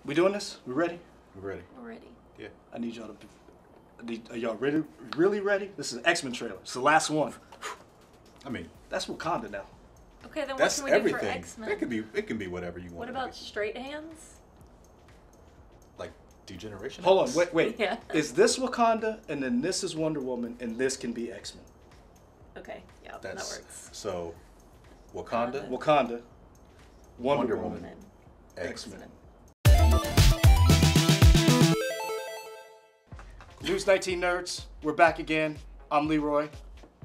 We doing this? We ready? We're ready. We're ready. Yeah. I need y'all to. Are y'all ready? Really ready? This is an X-Men trailer. It's the last one. I mean, that's Wakanda now. Okay, then what that's can we everything. do for X-Men? It can be whatever you want. What about straight hands? Like degeneration? Hold on, wait. Yeah. Is this Wakanda, and then this is Wonder Woman, and this can be X-Men? Okay, yeah, that works. So, Wakanda, Wonder Woman, X-Men. News 19 Nerds, we're back again. I'm Leroy.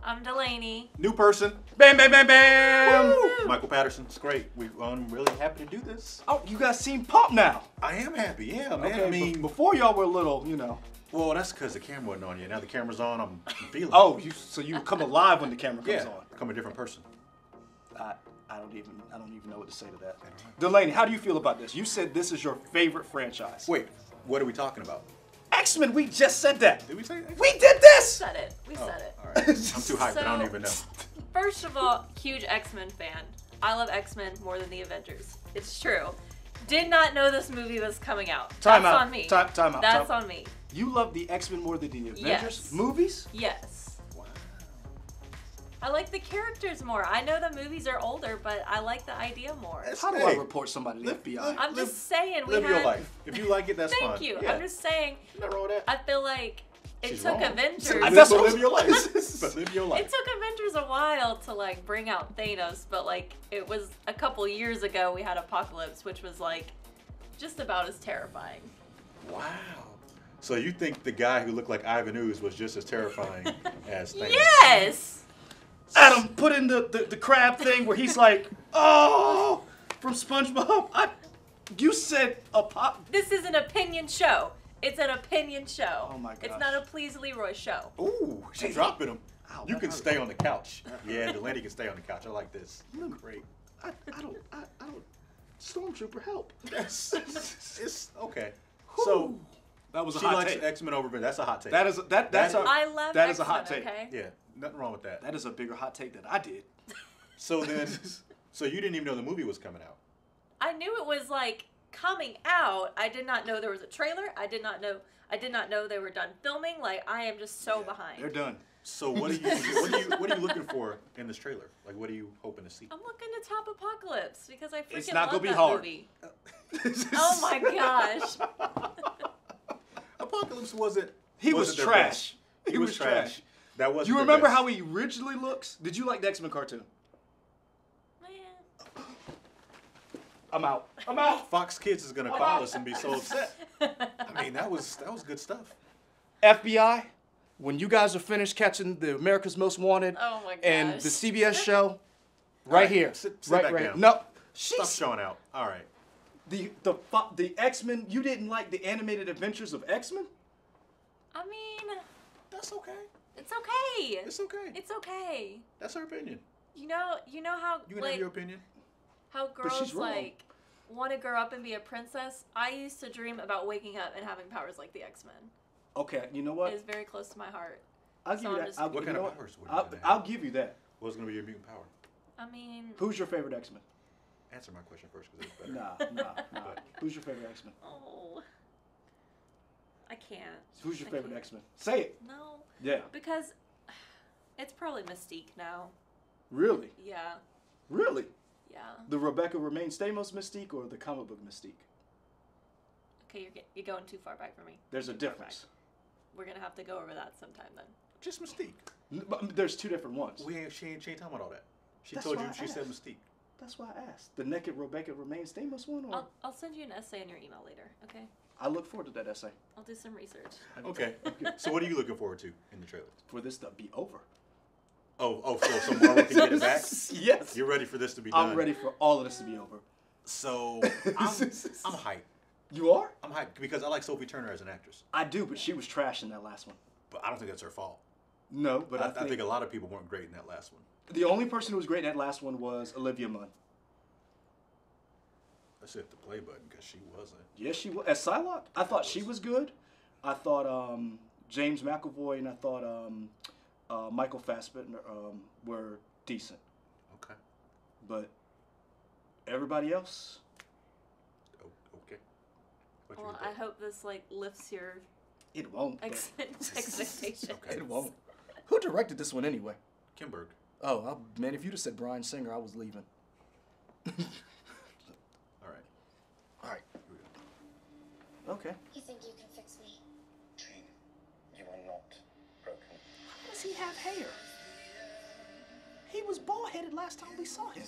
I'm Delaney. New person. Bam, bam, bam, bam! Woo! Michael Patterson. It's great. I'm really happy to do this. Oh, you guys seem pumped now. I am happy, yeah, man. Okay, I mean, before y'all were little, you know. well, that's because the camera wasn't on yet. Now the camera's on, I'm feeling Oh, so you come alive when the camera comes on. become a different person. I don't even know what to say to that. Delaney, how do you feel about this? You said this is your favorite franchise. Wait, what are we talking about? X-Men, we just said that. Did we say X-Men? We did this! Said it. We said it. All right. I'm too hyped, I don't even know. First of all, huge X-Men fan. I love X-Men more than the Avengers. It's true. Did not know this movie was coming out. Time That's out. on me. Time out. That's on me. You love the X-Men more than the Avengers Yes. movies? Yes. Wow. I like the characters more. I know the movies are older, but I like the idea more. How do I report somebody to the FBI? I'm just saying Live your life. If you like it, that's fine. Thank you. Yeah. I'm just saying. Nothing wrong with that. I feel like it She's took wrong. Avengers. That's But what- live your life. But live your life. It took Avengers a while to like bring out Thanos, but like it was a couple years ago we had Apocalypse, which was like just about as terrifying. Wow. So you think the guy who looked like Ivan Ooze was just as terrifying as Thanos? Yes. Adam, put in the crab thing where he's like, oh, from SpongeBob. You said a pop. This is an opinion show. It's an opinion show. Oh my gosh. It's not a Please Leroy show. Ooh, she's dropping him. Ow, You that can hurt. stay on the couch. Yeah, Delaney can stay on the couch. I like this. Great. I don't. Stormtrooper, help. It's okay. So So that was a she hot likes take. X-Men over Avengers. That's a hot take. That's I love that X-Men, is a hot take. okay? Yeah, nothing wrong with that. That is a bigger hot take than I did. So then, so you didn't even know the movie was coming out. I knew it was like coming out. I did not know there was a trailer. I did not know they were done filming. Like I am just so behind. They're done. So what are you looking for in this trailer? Like, what are you hoping to see? I'm looking to top Apocalypse because I freaking It's not love gonna be that hard. movie. Oh my gosh. Apocalypse wasn't. He was wasn't their trash. best. He was trash. That wasn't. You their remember best. how he originally looks? Did you like the X-Men cartoon? Man. I'm out. I'm out. Fox Kids is gonna call us and be so upset. I mean, that was good stuff. FBI, when you guys are finished catching the America's Most Wanted Oh my gosh. and the CBS show, right Alright, here, sit right, back right. down. No, Stop she's showing out. All right. the X-Men. You didn't like the animated adventures of X-Men? I mean, That's okay. it's okay. It's okay. It's okay. That's her opinion. You know how You can like have your opinion. how she's girls wrong. like want to grow up and be a princess. I used to dream about waking up and having powers like the X-Men. Okay, you know It what? is very close to my heart. I'll give so you I'm that. just- I'll, What you kind know of powers would you I'll, want to have? I'll give you that. What's gonna be your mutant power? I mean, Who's your favorite X-Men? Answer my question first, because it's better. Nah. Who's your favorite X-Men? oh, I can't. Who's your I favorite can't. X-Men? Say it. No, Yeah. because it's probably Mystique now. Really? Yeah, Really? yeah. The Rebecca Romaine Stamos Mystique or the comic book Mystique? Okay, you're going too far back for me. There's a difference. We're gonna have to go over that sometime then. Just Mystique. But there's two different ones. She ain't talking about all that. She That's told why you. I She said asked. Mystique. That's why I asked. The naked Rebecca Romaine Stamos one, or I'll send you an essay in your email later. Okay, I look forward to that essay. I'll do some research. Okay. So what are you looking forward to in the trailer? For this to be over. So Marvel can get it back. Yes. You're ready for this to be done. I'm ready for all of this to be over. So I'm hyped. You are? I'm hyped because I like Sophie Turner as an actress, I do, but she was trash in that last one. but I don't think that's her fault. No, but I think a lot of people weren't great in that last one. the only person who was great in that last one was Olivia Munn. Let's hit the play button because she wasn't. Yes, she was. As Psylocke, I thought she was good. I thought James McAvoy and I thought Michael Fassbender were decent. Okay. But everybody else, Okay. I hope this like lifts your It won't. but expectations. Okay. It won't. Who directed this one anyway? Kimberg. Oh, man, if you'd have said Bryan Singer, I was leaving. All right. All right. Here we go. Okay. You think you can fix me? Jean, you are not broken. How does he have hair? He was bald-headed last time we saw him.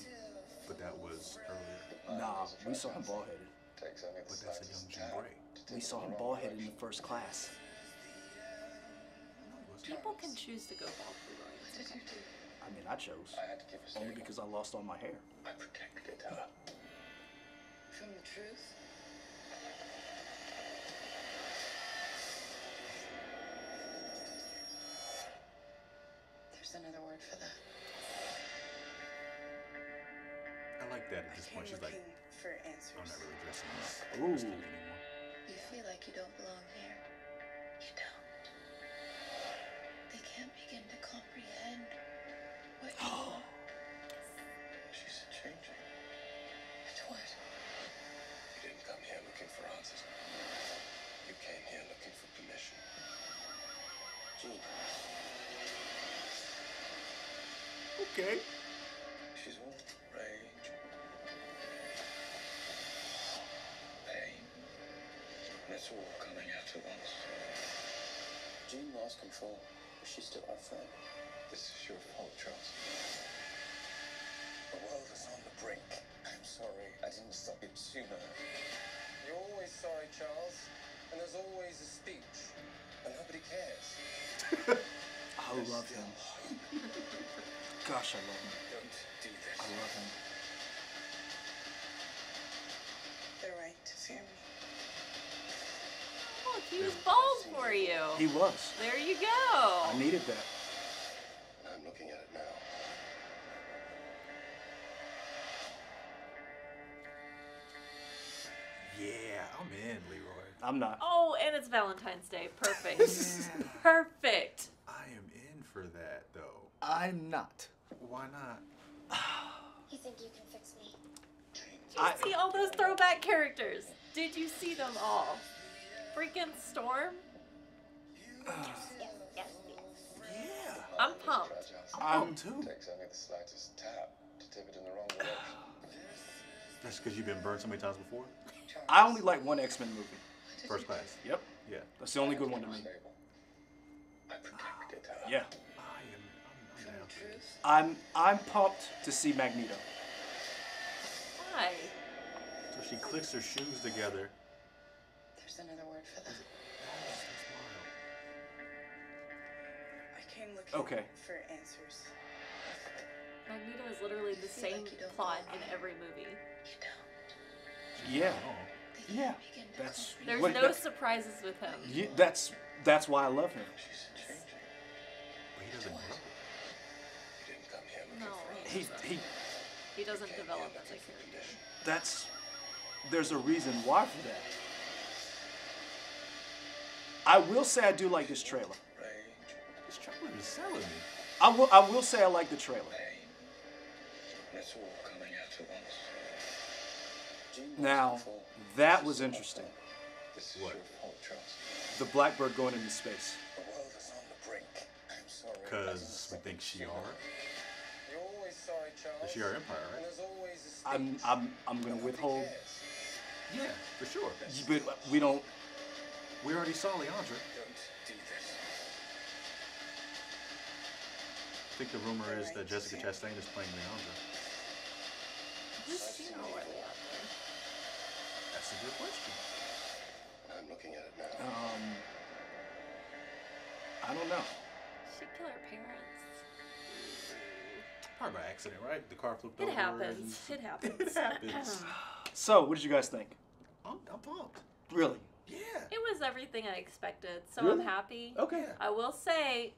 But that was earlier. Nah, we saw him bald-headed. Takes only the But that's a young slightest Jean tap Grey. to We tip saw in him the wrong bald-headed in the direction. first class. No, it wasn't. People can choose to go bald, Leroy. What did you do? I mean, I chose. I had to give a Only statement. because I lost all my hair. I protected her. From the truth? There's another word for that. I like that at this point. She's like, for I'm answers. not really dressing this Ooh. thing anymore. You feel like you don't belong here. You don't. They can't begin to comprehend what you are. She's changing. And what? You didn't come here looking for answers. You came here looking for permission. Jean, Okay. she's all rage, pain, and it's all coming at her once. Jean lost control, but she's still our friend. This is your fault, Charles. The world is on the brink. I'm sorry I didn't stop it sooner. You're always sorry, Charles, and there's always a speech, and nobody cares. I love him. Gosh, I love him. Don't do this. I love him. They're right to fear me. Look, he was bald for you. He was. There you go. I needed that. I'm looking at it now. Yeah, I'm in, Leroy. I'm not. Oh, and it's Valentine's Day. Perfect. Perfect. I am in for that, though. I'm not. Why not? You think you can fix me? Did you I- see all those throwback characters? Did you see them all? Freaking Storm. Yes, yes, yes. Yeah. I'm pumped. I'm too. Takes only the slightest tap to tip it in the wrong direction. That's because you've been burned so many times before? I only like one X-Men movie. First class. Yep. Yeah. That's the only good one to me. I protected her. Yeah. I'm down. Truth? I'm pumped to see Magneto. Why? So she clicks her shoes together. There's another word for that. That's wild. I came looking Okay. for answers. Magneto is literally the feel same like you don't plot belong in here. every movie. You don't. Yeah. Oh. They Yeah. can't begin to That's There's what- no surprises with him. yeah, that's why I love him. She's changing. But he doesn't grow. You didn't come here looking No, for He answers. he doesn't Came develop here as a looking for character. permission. there's a reason why for that. I will say I do like this trailer. Rage, This trailer is selling me. I will say I like the trailer. pain, and it's all coming at her once. Jean lost Now, control. that This was is your interesting. fault. This is What? your fault, Charles. The Blackbird going into space. The world is on the brink. I'm sorry. I didn't Because we stop think it she sooner. are. You're always sorry, Charles. The Shi'ar Empire, And right? there's always a speech. I'm gonna Nobody withhold, cares. Yeah, for sure. but we don't. We already saw Leandra. Don't do this. I think the rumor is that Jessica Chastain is playing Leandra. Who's she know where they are? That's a good question. I'm looking at it now. I don't know. She'd kill her parents. Probably by accident, right? The car flipped It over. happens. It happens. It happens. So, what did you guys think? I'm pumped. Really? Yeah. It was everything I expected, so Really? I'm happy. Okay. I will say,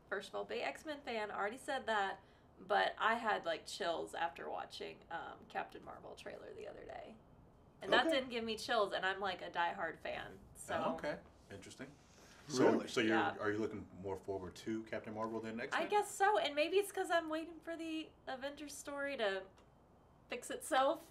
first of all, big X-Men fan, already said that, but I had like chills after watching Captain Marvel trailer the other day. And that Okay. didn't give me chills, and I'm like a diehard fan. So Oh, okay. Interesting. Really? So Yeah. are you looking more forward to Captain Marvel than X-Men? I guess so, and maybe it's because I'm waiting for the Avengers story to fix itself.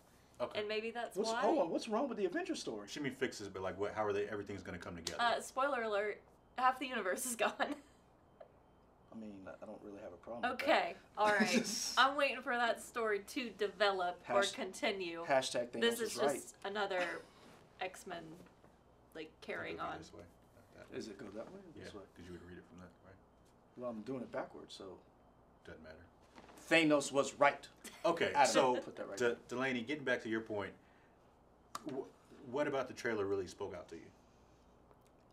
Okay. And maybe that's What's, why. hold on, what's wrong with the Avengers story? She mean fixes, but like, what? How are they? Everything's gonna come together. Spoiler alert: half the universe is gone. I mean, I don't really have a problem with that. Okay, all right. I'm waiting for that story to develop or continue. Hashtag Thanos This is right. just another X-Men, like, carrying It would be on. This way, not that Is it go that way or Yeah, this way? because you would read it from that, right? Well, I'm doing it backwards, so Doesn't matter. Thanos was right. Okay, Adam, so put that right Delaney, getting back to your point, what about the trailer really spoke out to you?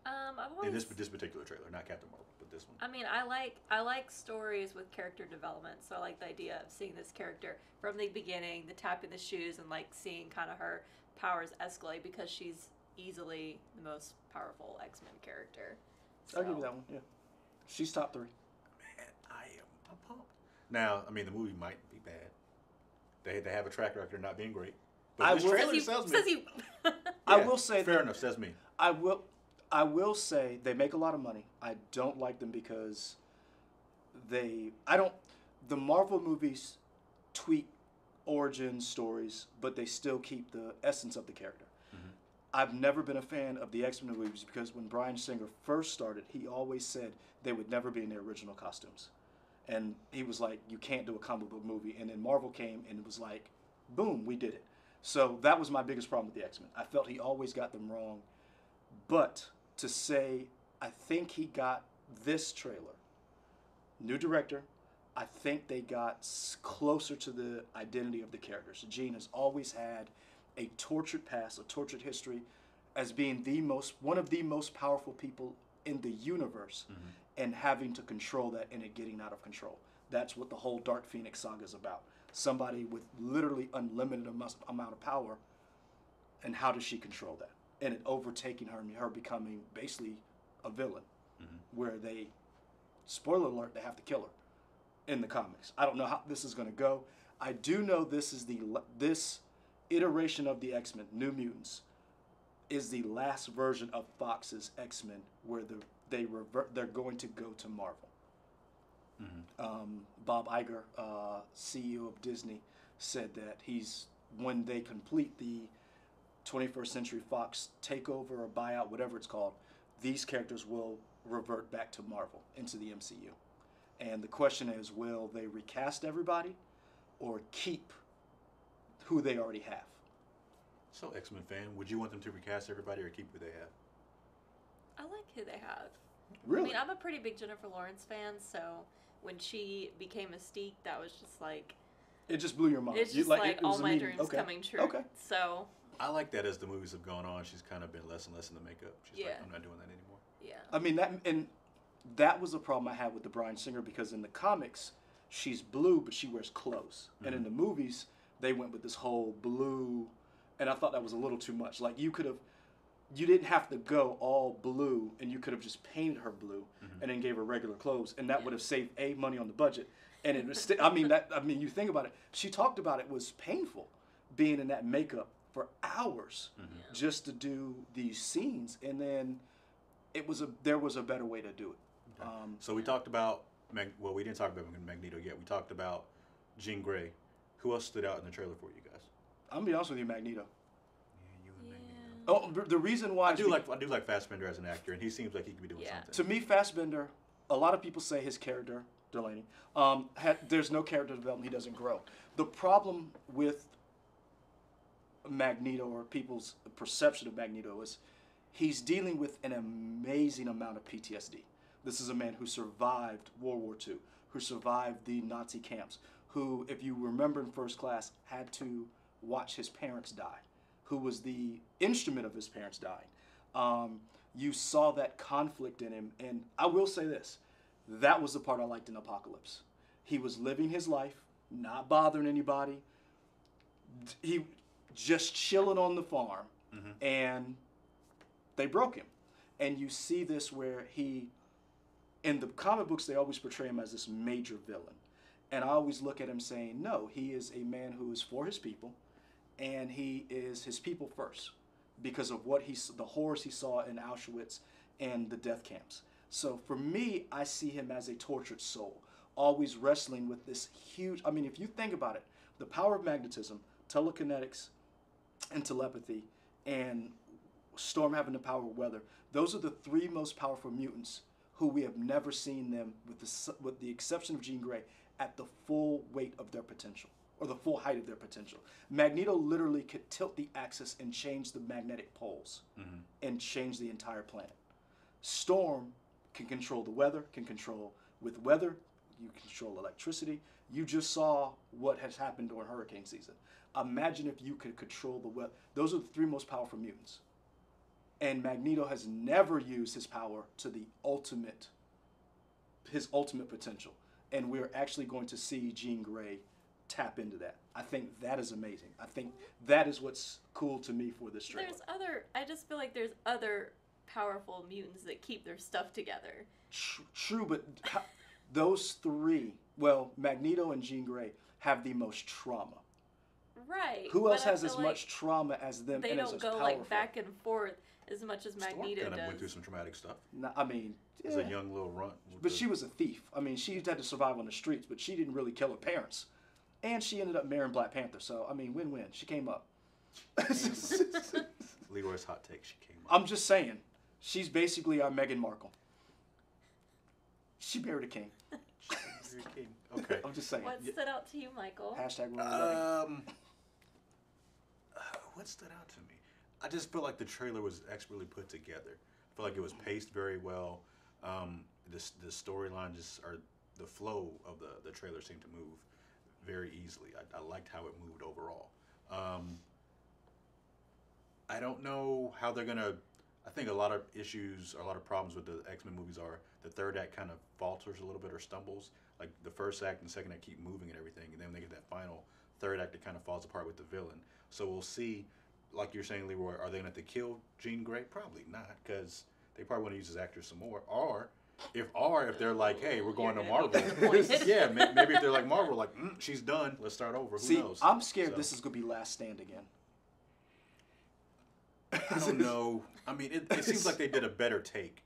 I've always, In this particular trailer, not Captain Marvel, but this one. I mean, I like stories with character development. So I like the idea of seeing this character from the beginning, the tapping the shoes, and like seeing kind of her powers escalate because she's easily the most powerful X-Men character. So. I'll give you that one. Yeah, she's top 3. Man, I'm pumped. Now, I mean, the movie might be bad. They have a track record of not being great. But I this will- trailer Says sells me. you. I Yeah, will say fair enough. Says me. I will say they make a lot of money. I don't like them because the Marvel movies tweak origin stories, but they still keep the essence of the character. Mm-hmm. I've never been a fan of the X-Men movies because when Bryan Singer first started, he always said they would never be in their original costumes. And he was like, you can't do a comic book movie. And then Marvel came and it was like, boom, we did it. So that was my biggest problem with the X-Men. I felt he always got them wrong. But to say, I think he got this trailer, new director, I think they got closer to the identity of the characters. Jean has always had a tortured past, a tortured history, as being one of the most powerful people in the universe, and having to control that and it getting out of control. That's what the whole Dark Phoenix saga is about. Somebody with literally unlimited amount of power, and how does she control that? And it overtaking her and her becoming basically a villain, where they, spoiler alert, they have to kill her in the comics. I don't know how this is going to go. I do know this iteration of the X-Men, New Mutants, is the last version of Fox's X-Men where they're going to go to Marvel. Bob Iger, CEO of Disney, said that when they complete the 21st Century Fox takeover or buyout, whatever it's called, these characters will revert back to Marvel, into the MCU. And the question is, will they recast everybody or keep who they already have? So, X-Men fan, would you want them to recast everybody or keep who they have? I like who they have. Really? I mean, I'm a pretty big Jennifer Lawrence fan, so when she became Mystique, that was just like... It just blew your mind. It's just like it was all my immediate. dreams Okay. coming true. Okay. So, I like that as the movies have gone on, she's kind of been less and less in the makeup. She's like, Yeah. I'm not doing that anymore. yeah. I mean, that was a problem I had with the Bryan Singer, because in the comics, she's blue, but she wears clothes. And in the movies, they went with this whole blue, and I thought that was a little too much. Like, you didn't have to go all blue, and you could have just painted her blue and then gave her regular clothes, and that would have saved money on the budget. And it was you think about it, she talked about it was painful being in that makeup for hours just to do these scenes, and then there was a better way to do it. Okay. So we talked about, we didn't talk about Magneto yet. We talked about Jean Grey. Who else stood out in the trailer for you guys? I'm gonna be honest with you, Magneto. Yeah, you and Yeah. Magneto. Oh, the reason why I do like Fassbender as an actor, and he seems like he could be doing Yeah. something. to me, Fassbender, a lot of people say his character, Delaney, there's no character development, he doesn't grow. The problem with Magneto, or people's perception of Magneto, is he's dealing with an amazing amount of PTSD. This is a man who survived World War II, who survived the Nazi camps, who, if you remember in First Class, had to watch his parents die, who was the instrument of his parents dying. You saw that conflict in him, and I will say this, that was the part I liked in Apocalypse. He was living his life, not bothering anybody. He just chilling on the farm, and they broke him. And you see this where in the comic books, they always portray him as this major villain. And I always look at him saying, no, he is a man who is for his people, and he is his people first because of the horrors he saw in Auschwitz and the death camps. So for me, I see him as a tortured soul, always wrestling with this huge, if you think about it, the power of magnetism, telekinetics, and telepathy, and Storm having the power of weather. Those are the three most powerful mutants who we have never seen them, with the exception of Jean Grey, at the full weight of their potential, or the full height of their potential. Magneto literally could tilt the axis and change the magnetic poles and change the entire planet. Storm can control the weather, with weather, you control electricity. You just saw what has happened during hurricane season. Imagine if you could control the weather. Those are the three most powerful mutants. And Magneto has never used his power to his ultimate potential. And we're actually going to see Jean Grey tap into that. I think that is amazing. I think that is what's cool to me for this trailer. I just feel like there's other powerful mutants that keep their stuff together. True, but those three, well, Magneto and Jean Grey have the most trauma. Right. Who else has as much trauma as them? They and don't is as go powerful? like back and forth as much as Magneto Storm kind of does. went through some traumatic stuff. No, I mean, As a young little runt. But she was a thief. I mean, she had to survive on the streets, but she didn't really kill her parents. And she ended up marrying Black Panther. So, I mean, win-win. She came up. Leroy's hot take. She came up. I'm just saying. She's basically our Meghan Markle. She married a king. Okay. I'm just saying. What stood out to you, Michael? Hashtag royal wedding. What stood out to me? I just feel like the trailer was expertly put together. I feel like it was paced very well. The storyline the flow of the trailer seemed to move very easily. I liked how it moved overall. I don't know how they're gonna. I think a lot of issues, a lot of problems with the X-Men movies are the third act kind of falters a little bit or stumbles. Like the first act and second act keep moving and everything, and then when they get that final third act, it kind of falls apart with the villain. So we'll see. Like you're saying, Leroy, are they gonna have to kill Jean Grey? Probably not, because they probably want to use his actors some more. Or if they're like, hey, we're going to Marvel. Yeah, maybe if they're like Marvel, like she's done. Let's start over. Who knows? I'm scared this is gonna be Last Stand again. I don't know. I mean, it seems like they did a better take.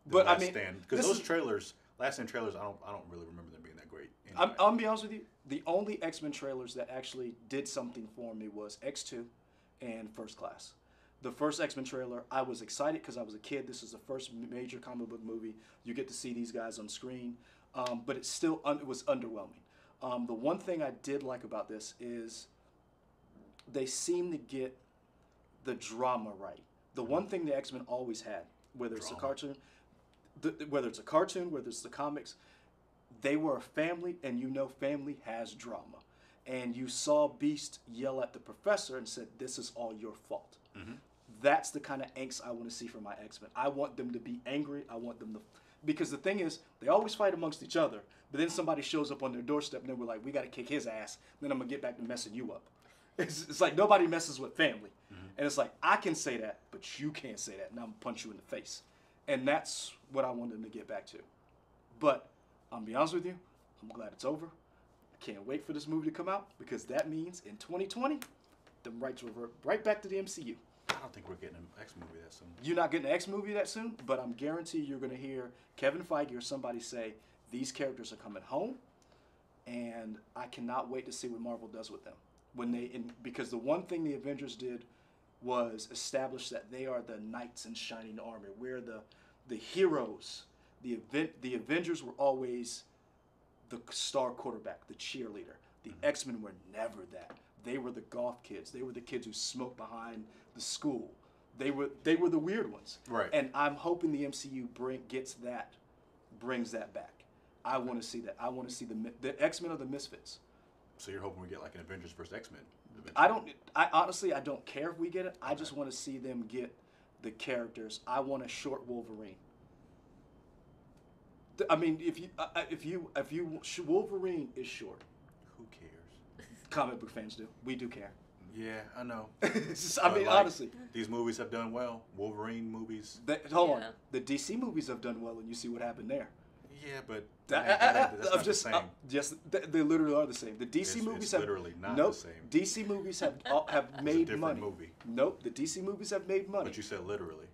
But Last I mean, Stand, because those trailers, Last Stand trailers, I don't really remember them being that great. Anyway. I'm gonna be honest with you. The only X-Men trailers that actually did something for me was X2 and First Class. The first X-Men trailer, I was excited because I was a kid. This is the first major comic book movie. You get to see these guys on screen, but it still it was underwhelming. The one thing I did like about this is they seem to get the drama right. The one thing the X-Men always had, whether it's a cartoon, whether it's the comics, they were a family, and you know family has drama. And you saw Beast yell at the professor and said, "This is all your fault." Mm-hmm. That's the kind of angst I want to see from my X-Men. I want them to be angry. I want them to... Because the thing is, they always fight amongst each other, but then somebody shows up on their doorstep, and then we're like, we got to kick his ass, then I'm going to get back to messing you up. It's like nobody messes with family. Mm-hmm. And it's like, I can say that, but you can't say that, and I'm going to punch you in the face. And that's what I want them to get back to. But I'll be honest with you, I'm glad it's over. I can't wait for this movie to come out, because that means in 2020, the rights revert right back to the MCU. I don't think we're getting an X movie that soon. You're not getting an X movie that soon, but I'm guaranteed you're going to hear Kevin Feige or somebody say, these characters are coming home, and I cannot wait to see what Marvel does with them. Because the one thing the Avengers did was establish that they are the knights in shining armor. We're the heroes. The Avengers were always the star quarterback, the cheerleader. The X-Men were never that. They were the goth kids. They were the kids who smoked behind the school. They were the weird ones. Right. And I'm hoping the MCU brings that back. I want to see that. I want to see the X-Men are the misfits. So you're hoping we get like an Avengers vs. X-Men? I honestly don't care if we get it. I just want to see them get the characters. I want a short Wolverine. I mean, Wolverine is short. Who cares? Comic book fans do. We do care. Yeah, I know. Honestly, these movies have done well. Wolverine movies. Hold on. The DC movies have done well, and you see what happened there. Yeah, but that's not the same. Yes, they literally are the same. The DC movies it's have literally not the same. DC movies have made money. Movie. Nope, the DC movies have made money. But you said literally.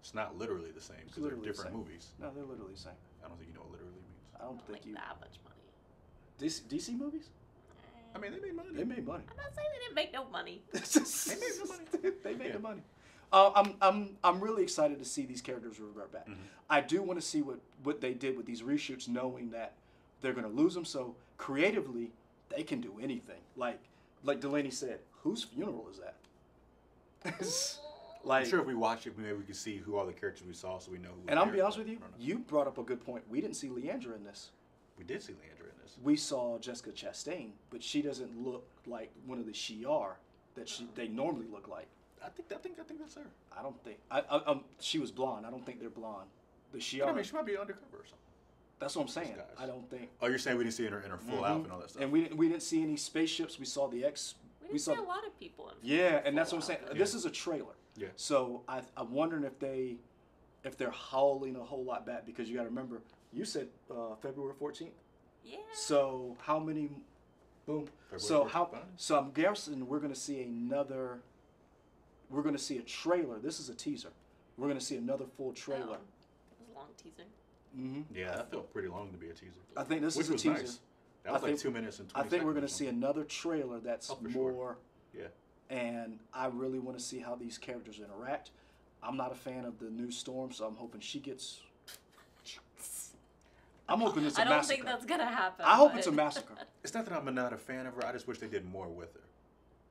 It's not literally the same because they're different movies. No, they're literally the same. I don't think you know what literally means. I don't think like that much money. DC movies? I mean, they made money. They made money. I'm not saying they didn't make no money. They made no money. They made Yeah. the money. I'm really excited to see these characters revert back. I do want to see what they did with these reshoots, knowing that they're going to lose them. So creatively, they can do anything. Like Delaney said, whose funeral is that? I'm sure if we watch it, maybe we can see who all the characters we saw, so we know who. And I'm gonna be honest with you, you brought up a good point. We didn't see Leandra in this. We did see Leandra in this. We saw Jessica Chastain, but she doesn't look like one of the Shi'ar that they normally look like. I think that's her. I don't think. She was blonde. I don't think they're blonde. The Shi'ar. But I mean, she might be undercover or something. That's what I'm saying. Disguise. I don't think. Oh, you're saying we didn't see her in her full outfit and all that stuff. And we didn't see any spaceships. We saw the X. We didn't see a lot of people in Yeah, and that's what I'm saying. outfits. This is a trailer. Yeah. So I'm wondering if they're hauling a whole lot back, because you got to remember, you said February 14th. Yeah. So how many? Boom. February 14th, fine. So I'm guessing we're gonna see another. We're gonna see a trailer. This is a teaser. We're gonna see another full trailer. Oh, it was a long teaser. Yeah, that felt pretty long to be a teaser. I think this Which is a was teaser. nice. That was I like think- 2 minutes and 20 I think we're seconds gonna or see something. another trailer that's Oh, for sure. more. Yeah. And I really want to see how these characters interact. I'm not a fan of the new Storm, so I'm hoping she gets. I'm hoping it's a I don't massacre. think that's gonna happen. I hope but- it's a massacre. It's not that I'm not a fan of her. I just wish they did more with her.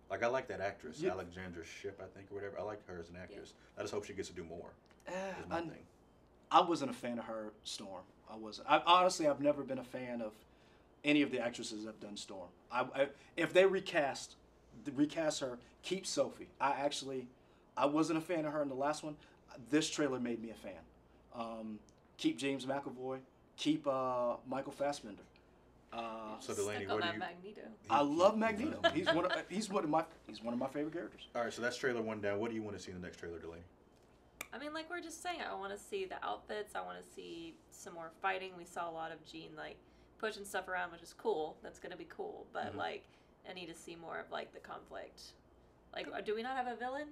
Like, I like that actress, Yeah. Alexandra Shipp, I think, or whatever. I like her as an actress. I just hope she gets to do more. Is my I, thing. I wasn't a fan of her Storm. I wasn't. Honestly, I've never been a fan of any of the actresses that have done Storm. If they recast her, keep Sophie. I wasn't a fan of her in the last one. This trailer made me a fan. Keep James McAvoy. Keep Michael Fassbender. So Delaney, Stuck on what do that you? Magneto. I love Magneto. He's one of my favorite characters. All right, so that's trailer one down. What do you want to see in the next trailer, Delaney? I mean, like we're just saying, I want to see the outfits. I want to see some more fighting. We saw a lot of Jean like pushing stuff around, which is cool. That's gonna be cool. But like, I need to see more of like the conflict. Like, do we not have a villain?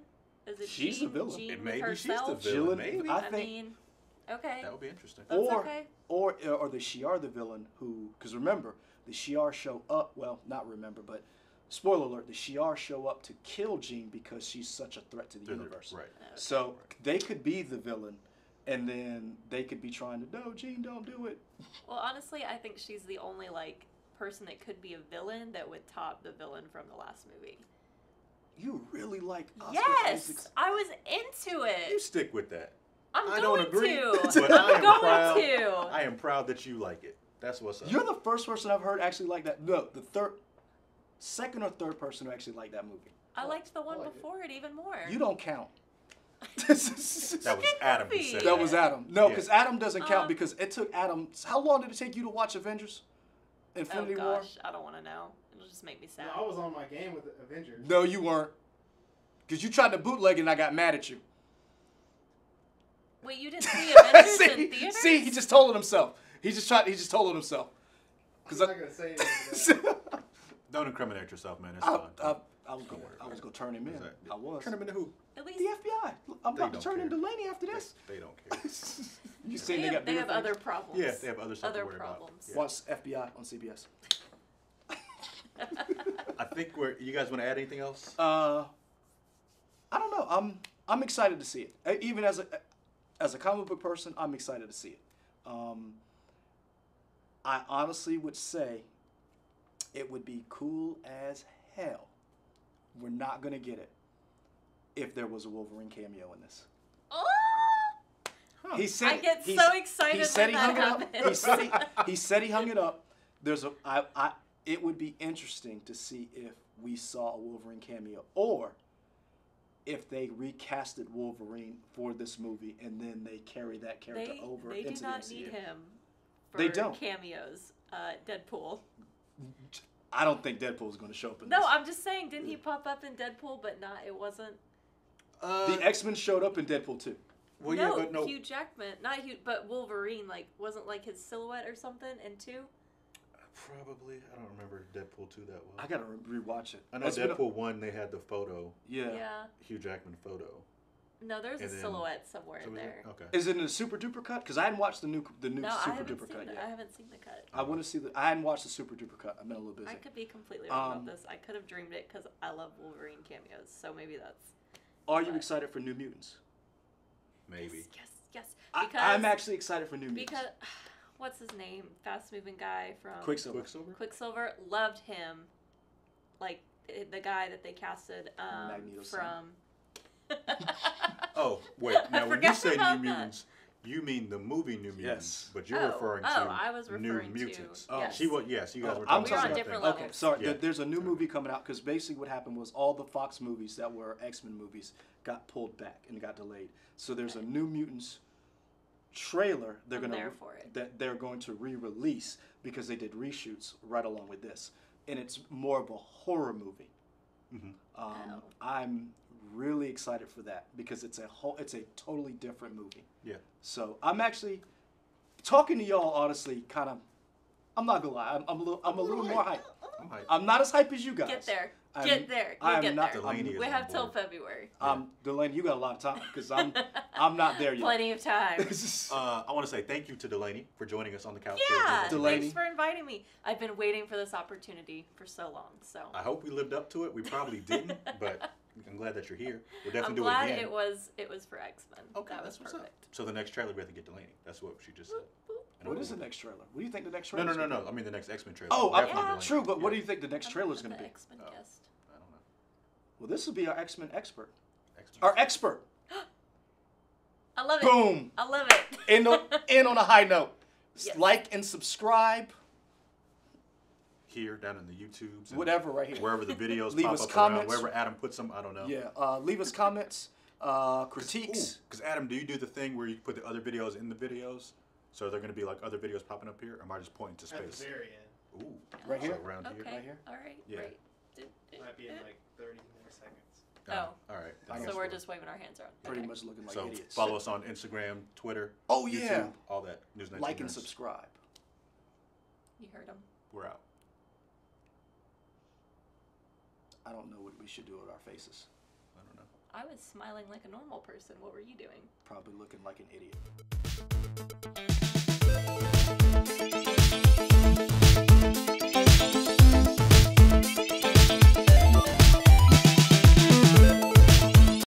Is it She's Jean, the villain. Jean It with maybe she's the herself? villain. Jillian- Maybe. I I think- mean, okay. That would be interesting. That's or okay. or the Shi'ar the villain who, because remember, the Shi'ar show up, well, not remember, but spoiler alert, the Shi'ar show up to kill Jean because she's such a threat to the universe. Right. So they could be the villain, and then they could be trying to, no, Jean, don't do it. Well, honestly, I think she's the only like person that could be a villain that would top the villain from the last movie. You really like Oscar Yes, Isaac's. I was into You it. stick with that. I'm I going don't agree, to. but I I'm am going proud. to. I am proud that you like it. That's what's up. You're the first person I've heard actually like that. No, second or third person who actually liked that movie. I liked the one like it. before it even more. You don't count. That was Adam who movie. said That was Adam. No, Yeah. because Adam doesn't count because it took Adam. How long did it take you to watch Avengers? Oh Infinity War? gosh, I don't want to know. It'll just make me sad. No, I was on my game with the Avengers. No, you weren't. Because you tried to bootleg it and I got mad at you. Wait, you didn't see Avengers in theaters? see, he just told it himself. He just told it himself. I'm not gonna say anything. Don't incriminate yourself, man. It's I fine. was gonna turn him in. I was. Turn him into who? At least The FBI. I'm They about to don't turn in care. Delaney after this. They don't care. You seen they got they bigger have things? other problems. Yeah, they have other stuff to Other worry about. problems. Yeah. Watch FBI on CBS. I think you guys want to add anything else? I don't know. I'm excited to see it. Even as a comic book person, I'm excited to see it. I honestly would say it would be cool as hell. We're not gonna get it if there was a Wolverine cameo in this. Oh! He said I get he's- so excited He said when he hung that it up. happens. He said he hung it up. It would be interesting to see if we saw a Wolverine cameo, or if they recasted Wolverine for this movie and then they carry that character over They do into not the MCU. need him for They don't. cameos. Deadpool. I don't think Deadpool's going to show up in No, this. I'm just saying, didn't he pop up in Deadpool, but not, it wasn't. The X-Men showed up in Deadpool too. well, no, yeah, but no. Hugh Jackman, not Hugh, but Wolverine, like, wasn't like his silhouette or something in 2? Probably. I don't remember Deadpool 2 that well. I got to rewatch it. I know It's been a- Deadpool 1, they had the photo, Yeah. Yeah. Hugh Jackman photo. No, there's a And then- silhouette somewhere So in is it? there. Okay. Is it in the super duper cut? Because I hadn't watched the new No, I super haven't duper seen cut the, yet. I haven't seen the cut. I want to see the. I hadn't watched the super duper cut. I've been a little busy. I could be completely wrong Um, about this. I could have dreamed it because I love Wolverine cameos. So maybe that's. Are you but- excited for New Mutants? Maybe. Yes. Because I'm actually excited for New Mutants. because what's his name? Fast moving guy from Quicksilver. Quicksilver. Loved him. Like the guy that they casted Magneto's son. from. Oh, wait. Now, when you forgot say about New that. Mutants, you mean the movie New Mutants. Yes. But you're Oh, referring oh, to I was New referring to- Mutants. yes. She was, yes, you guys Oh, were I'm talking We were on about different that. levels. Okay, sorry. Yeah. There's a new movie coming out because basically what happened was all the Fox movies that were X-Men movies got pulled back and got delayed. So there's a New Mutants trailer I'm there for it. that they're going to re-release because they did reshoots right along with this, and it's more of a horror movie. Mhm. Oh. I'm really excited for that because it's a totally different movie. Yeah. So I'm actually talking to y'all honestly. Kind of, I'm not gonna lie. I'm a little more hype. I'm hyped. I'm not as hype as you guys. Get there. I'm- Get there. I You'll am get not. there. Delaney is We on have till board. February. Delaney, you got a lot of time because I'm not there yet. Plenty of time. I want to say thank you to Delaney for joining us on the couch. Yeah, here. Delaney. thanks for inviting me. I've been waiting for this opportunity for so long. So I hope we lived up to it. We probably didn't, but I'm glad that you're here. We'll I'm definitely do glad it again. it was for X-Men. Okay, that was that's what's up. perfect. So the next trailer we have to get Delaney. That's what she just said. And What I'm is the cool. next trailer? What do you think the next No, trailer? no. I mean the next X-Men trailer. Oh, Definitely yeah. Delaney. true. But what do Yeah. you think the next trailer is going to The be? X-Men Oh. guest. I don't know. Well, this will be our X-Men expert. X-Men. Our expert. I love it. Boom. I love it. In on a high note. Yes. Like and subscribe. Here, down in the YouTubes. and Whatever, right here. Wherever the videos Leave pop us up comments. around, wherever Adam puts them, I don't know. Yeah. Leave us comments, critiques. Because Adam, do you do the thing where you put the other videos in the videos? So they're going to be like other videos popping up here? Or am I just pointing to At the space? very end. Ooh. Right so here? around here? Okay. Right here? All right. Yeah. Right. Might be in like 30 more seconds. Oh. All right. Then I So guess we're we'll- just waving our hands around. Pretty Okay. much looking like So idiots. follow us on Instagram, Twitter, Oh, YouTube, yeah. all that. Newsnight. Like and Nerds. subscribe. You heard him. We're out. I don't know what we should do with our faces. I don't know. I was smiling like a normal person. What were you doing? Probably looking like an idiot.